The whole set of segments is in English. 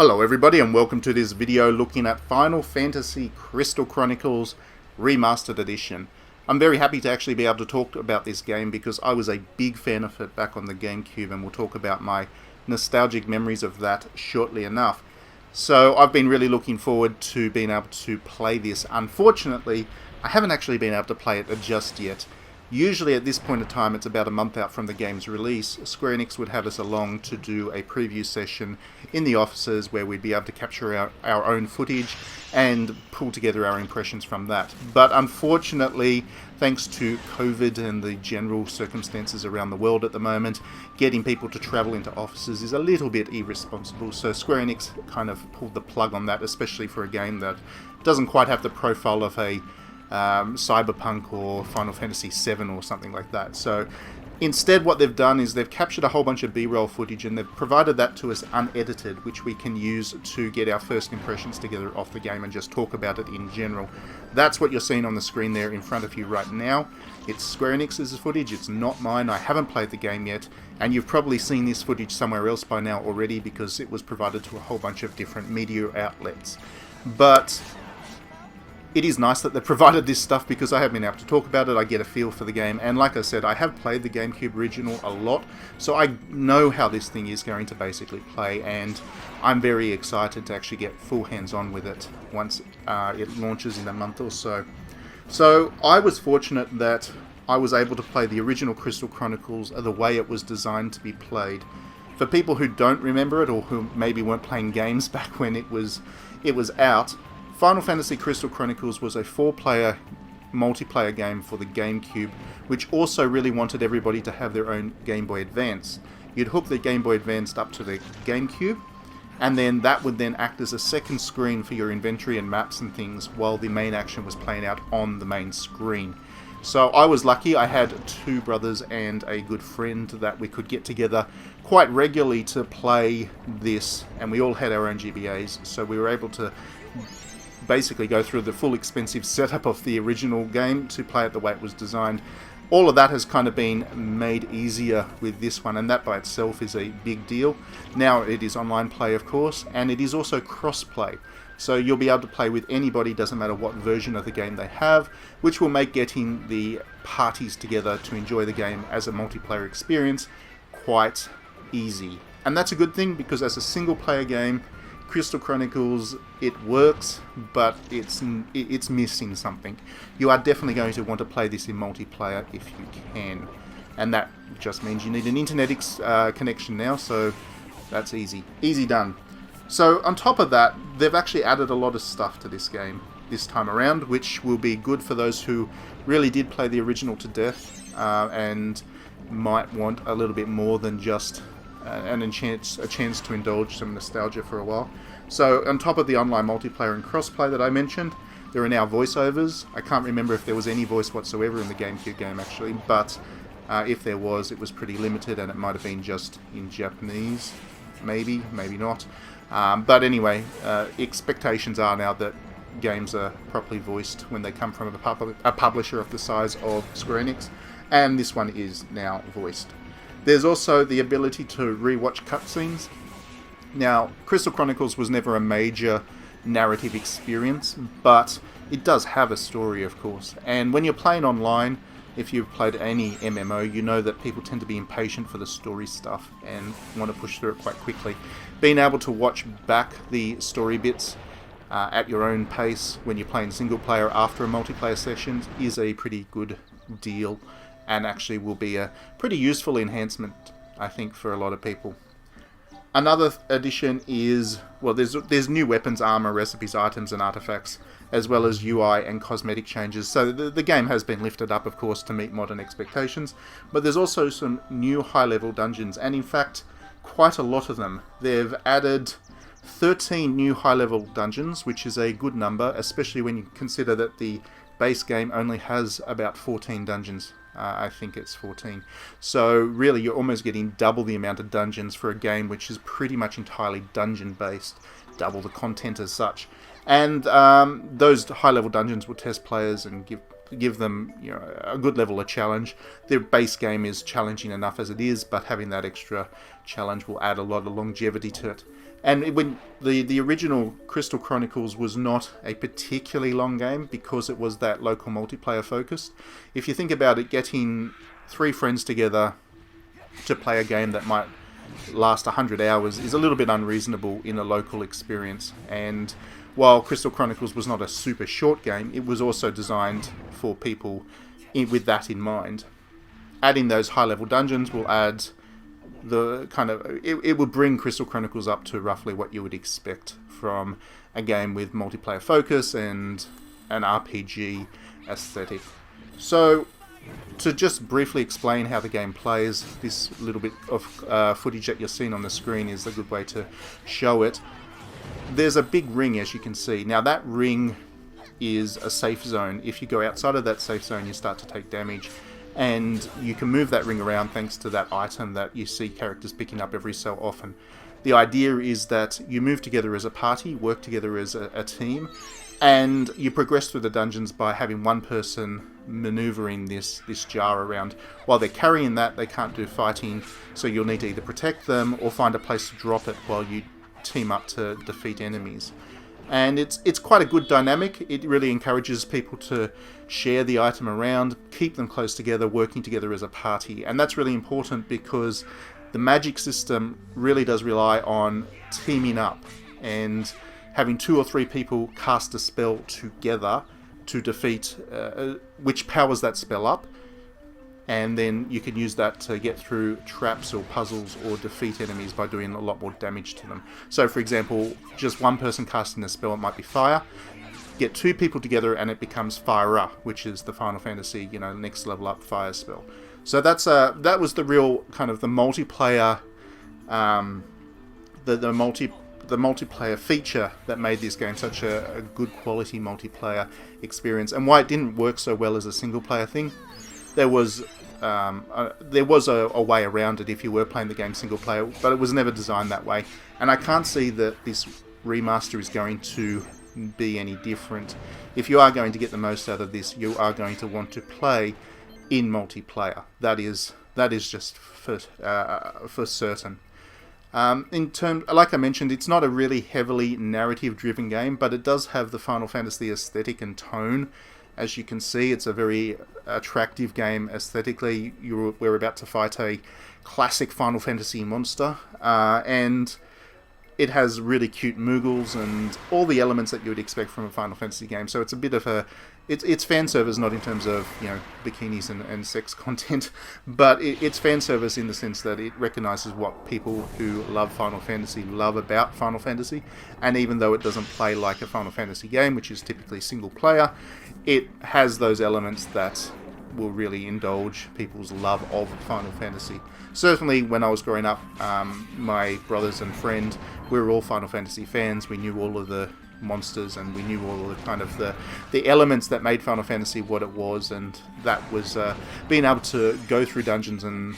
Hello everybody and welcome to this video looking at Final Fantasy Crystal Chronicles Remastered Edition. I'm very happy to actually be able to talk about this game because I was a big fan of it back on the GameCube, and we'll talk about my nostalgic memories of that shortly enough. So I've been really looking forward to being able to play this. Unfortunately, I haven't actually been able to play it just yet. Usually at this point in time, it's about a month out from the game's release, Square Enix would have us along to do a preview session in the offices where we'd be able to capture our own footage and pull together our impressions from that. But unfortunately, thanks to COVID and the general circumstances around the world at the moment, getting people to travel into offices is a little bit irresponsible, so Square Enix kind of pulled the plug on that, especially for a game that doesn't quite have the profile of a Cyberpunk or Final Fantasy VII or something like that. So instead what they've done is they've captured a whole bunch of B-roll footage and they've provided that to us unedited, which we can use to get our first impressions together off the game and just talk about it in general. That's what you're seeing on the screen there in front of you right now. It's Square Enix's footage, it's not mine. I haven't played the game yet, and you've probably seen this footage somewhere else by now already because it was provided to a whole bunch of different media outlets. But it is nice that they've provided this stuff because I have been able to talk about it, I get a feel for the game, and like I said, I have played the GameCube original a lot, so I know how this thing is going to basically play, and I'm very excited to actually get full hands-on with it once it launches in a month or so. So I was fortunate that I was able to play the original Crystal Chronicles the way it was designed to be played. For people who don't remember it, or who maybe weren't playing games back when it was out, Final Fantasy Crystal Chronicles was a 4-player multiplayer game for the GameCube, which also really wanted everybody to have their own Game Boy Advance. You'd hook the Game Boy Advance up to the GameCube, and then that would then act as a second screen for your inventory and maps and things while the main action was playing out on the main screen. So I was lucky, I had two brothers and a good friend that we could get together quite regularly to play this, and we all had our own GBAs, so we were able to basically go through the full expensive setup of the original game to play it the way it was designed. All of that has kind of been made easier with this one, and that by itself is a big deal. Now it is online play, of course, and it is also cross-play. So you'll be able to play with anybody, doesn't matter what version of the game they have, which will make getting the parties together to enjoy the game as a multiplayer experience quite easy. And that's a good thing because as a single-player game, Crystal Chronicles, it works, but it's missing something. You are definitely going to want to play this in multiplayer if you can, and that just means you need an internet connection now, so that's easy done. So on top of that, they've actually added a lot of stuff to this game this time around, which will be good for those who really did play the original to death and might want a little bit more than just a chance to indulge some nostalgia for a while. So on top of the online multiplayer and crossplay that I mentioned, there are now voiceovers. I can't remember if there was any voice whatsoever in the GameCube game actually, but if there was, it was pretty limited and it might have been just in Japanese, maybe not. But anyway, expectations are now that games are properly voiced when they come from a publisher of the size of Square Enix, and this one is now voiced. There's also the ability to rewatch cutscenes. Now, Crystal Chronicles was never a major narrative experience, but it does have a story, of course. And when you're playing online, if you've played any MMO, you know that people tend to be impatient for the story stuff and want to push through it quite quickly. Being able to watch back the story bits at your own pace when you're playing single player after a multiplayer session is a pretty good deal, and actually will be a pretty useful enhancement, I think, for a lot of people. Another addition is, well, there's new weapons, armor, recipes, items, and artifacts, as well as UI and cosmetic changes. So the game has been lifted up, of course, to meet modern expectations, but there's also some new high-level dungeons, and in fact, quite a lot of them. They've added 13 new high-level dungeons, which is a good number, especially when you consider that the base game only has about 14 dungeons. I think it's 14. So really you're almost getting double the amount of dungeons for a game which is pretty much entirely dungeon based, double the content as such. And those high level dungeons will test players and give them, you know, a good level of challenge. Their base game is challenging enough as it is, but having that extra challenge will add a lot of longevity to it. And when the original Crystal Chronicles was not a particularly long game because it was that local multiplayer focused. If you think about it, getting 3 friends together to play a game that might last 100 hours is a little bit unreasonable in a local experience. And while Crystal Chronicles was not a super short game, it was also designed for people with that in mind. Adding those high-level dungeons will add the kind of... It would bring Crystal Chronicles up to roughly what you would expect from a game with multiplayer focus and an RPG aesthetic. So, to just briefly explain how the game plays, this little bit of footage that you're seeing on the screen is a good way to show it. There's a big ring, as you can see. Now, that ring is a safe zone. If you go outside of that safe zone, you start to take damage. And you can move that ring around thanks to that item that you see characters picking up every so often. The idea is that you move together as a party, work together as a team, and you progress through the dungeons by having one person maneuvering this jar around. While they're carrying that, they can't do fighting, so you'll need to either protect them or find a place to drop it while you team up to defeat enemies. And it's quite a good dynamic. It really encourages people to share the item around, keep them close together, working together as a party. And that's really important because the magic system really does rely on teaming up and having 2 or 3 people cast a spell together to defeat, which powers that spell up. And then you can use that to get through traps or puzzles or defeat enemies by doing a lot more damage to them. So, for example, just one person casting a spell, it might be fire. Get 2 people together and it becomes Fire, which is the Final Fantasy, next level up fire spell. So that was the real kind of the multiplayer, the multiplayer feature that made this game such a good quality multiplayer experience, and why it didn't work so well as a single player thing. There was a way around it if you were playing the game single player, but it was never designed that way. And I can't see that this remaster is going to be any different. If you are going to get the most out of this, you are going to want to play in multiplayer. That is just for certain. Like I mentioned, it's not a really heavily narrative-driven game, but it does have the Final Fantasy aesthetic and tone. As you can see, it's a very attractive game aesthetically. We're about to fight a classic Final Fantasy monster, and it has really cute Moogles and all the elements that you would expect from a Final Fantasy game. So it's a bit of a... It's fan service, not in terms of bikinis and sex content, but it's fan service in the sense that it recognises what people who love Final Fantasy love about Final Fantasy. And even though it doesn't play like a Final Fantasy game, which is typically single player, it has those elements that will really indulge people's love of Final Fantasy. Certainly, when I was growing up, my brothers and friend, we were all Final Fantasy fans. We knew all of the monsters and we knew all of the kind of the elements that made Final Fantasy what it was, and that was being able to go through dungeons and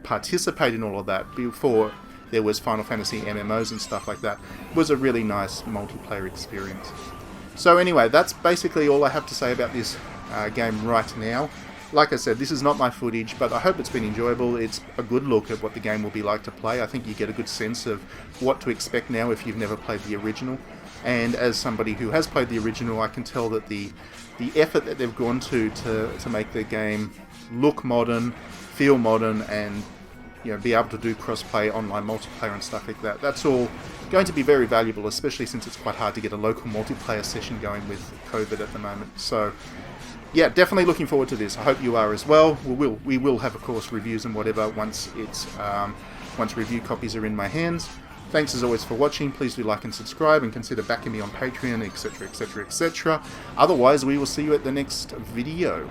participate in all of that before there was Final Fantasy MMOs and stuff like that was a really nice multiplayer experience. So anyway, that's basically all I have to say about this game right now. Like I said, this is not my footage, but I hope it's been enjoyable. It's a good look at what the game will be like to play. I think you get a good sense of what to expect now if you've never played the original. And as somebody who has played the original, I can tell that the effort that they've gone to make the game look modern, feel modern, and be able to do cross-play, online multiplayer and stuff like that, that's all going to be very valuable, especially since it's quite hard to get a local multiplayer session going with COVID at the moment. So yeah, definitely looking forward to this. I hope you are as well. We will have, of course, reviews and whatever once review copies are in my hands. Thanks as always for watching. Please do like and subscribe and consider backing me on Patreon, etc, etc, etc. Otherwise, we will see you at the next video.